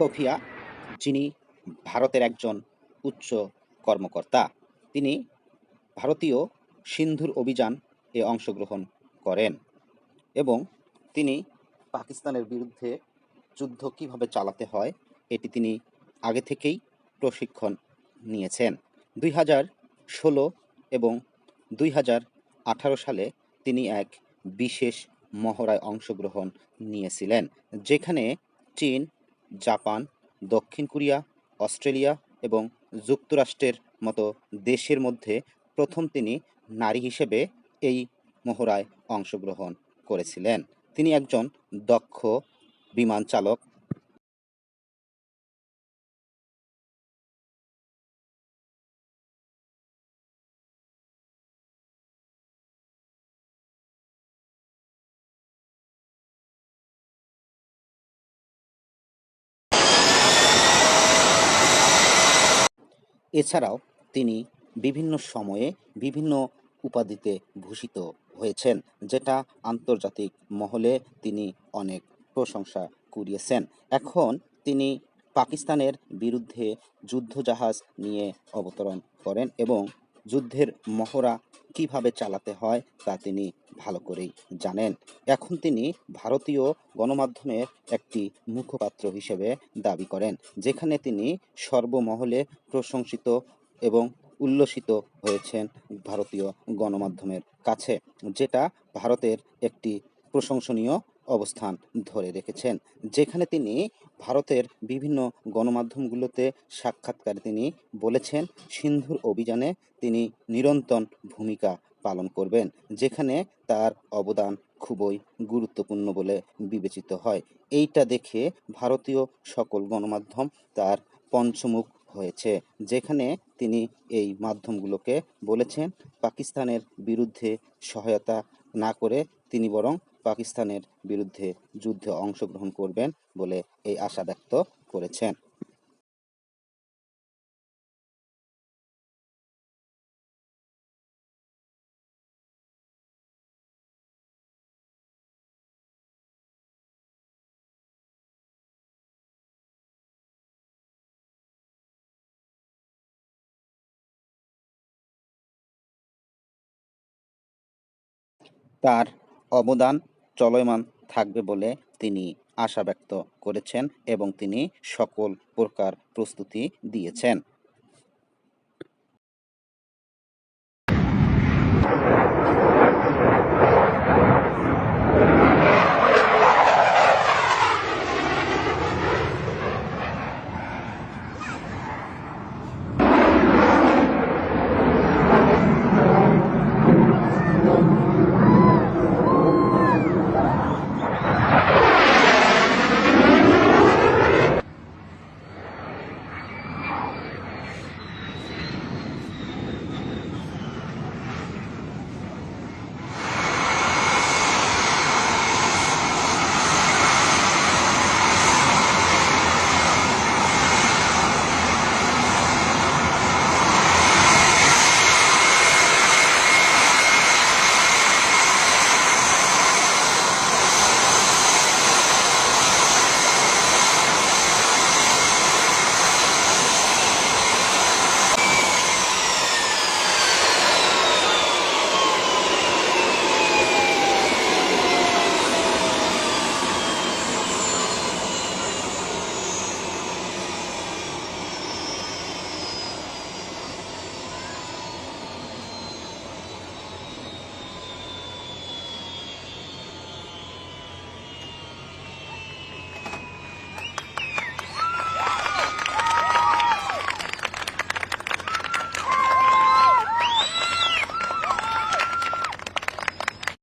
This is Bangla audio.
সোফিয়া, যিনি ভারতের একজন উচ্চ কর্মকর্তা। তিনি ভারতীয় সিন্ধুর অভিযান এ অংশগ্রহণ করেন এবং তিনি পাকিস্তানের বিরুদ্ধে যুদ্ধ কীভাবে চালাতে হয় এটি তিনি আগে থেকেই প্রশিক্ষণ নিয়েছেন। 2016 এবং 2018 সালে তিনি এক বিশেষ মহড়ায় অংশগ্রহণ নিয়েছিলেন, যেখানে চীন, জাপান, দক্ষিণ কোরিয়া, অস্ট্রেলিয়া এবং যুক্তরাষ্ট্রের মতো দেশের মধ্যে প্রথম তিনি নারী হিসেবে এই মহড়ায় অংশগ্রহণ করেছিলেন। তিনি একজন দক্ষ বিমান চালক। এছাড়াও তিনি বিভিন্ন সময়ে বিভিন্ন উপাধিতে ভূষিত হয়েছেন, যেটা আন্তর্জাতিক মহলে তিনি অনেক প্রশংসা কুড়িয়েছেন। এখন তিনি পাকিস্তানের বিরুদ্ধে যুদ্ধজাহাজ নিয়ে অবতরণ করেন এবং যুদ্ধের মহড়া কিভাবে চালাতে হয় তা তিনি ভালো করেই জানেন। এখন তিনি ভারতীয় গণমাধ্যমের একটি মুখপাত্র হিসেবে দাবি করেন, যেখানে তিনি সর্বমহলে প্রশংসিত এবং উল্লসিত হয়েছেন ভারতীয় গণমাধ্যমের কাছে, যেটা ভারতের একটি প্রশংসনীয় অবস্থান ধরে রেখেছেন। যেখানে তিনি ভারতের বিভিন্ন গণমাধ্যমগুলোতে সাক্ষাৎকারে তিনি বলেছেন সিন্ধুর অভিযানে তিনি নিরন্তর ভূমিকা পালন করবেন, যেখানে তার অবদান খুবই গুরুত্বপূর্ণ বলে বিবেচিত হয়। এইটা দেখে ভারতীয় সকল গণমাধ্যম তার পঞ্চমুখ হয়েছে, যেখানে তিনি এই মাধ্যমগুলোকে বলেছেন পাকিস্তানের বিরুদ্ধে সহায়তা না করে তিনি বরং পাকিস্তানের বিরুদ্ধে যুদ্ধে অংশগ্রহণ করবেন বলে এই আশা ব্যক্ত করেছেন। তার অবদান চলমান থাকবে বলে তিনি আশা ব্যক্ত করেছেন এবং তিনি সকল প্রকার প্রস্তুতি দিয়েছেন।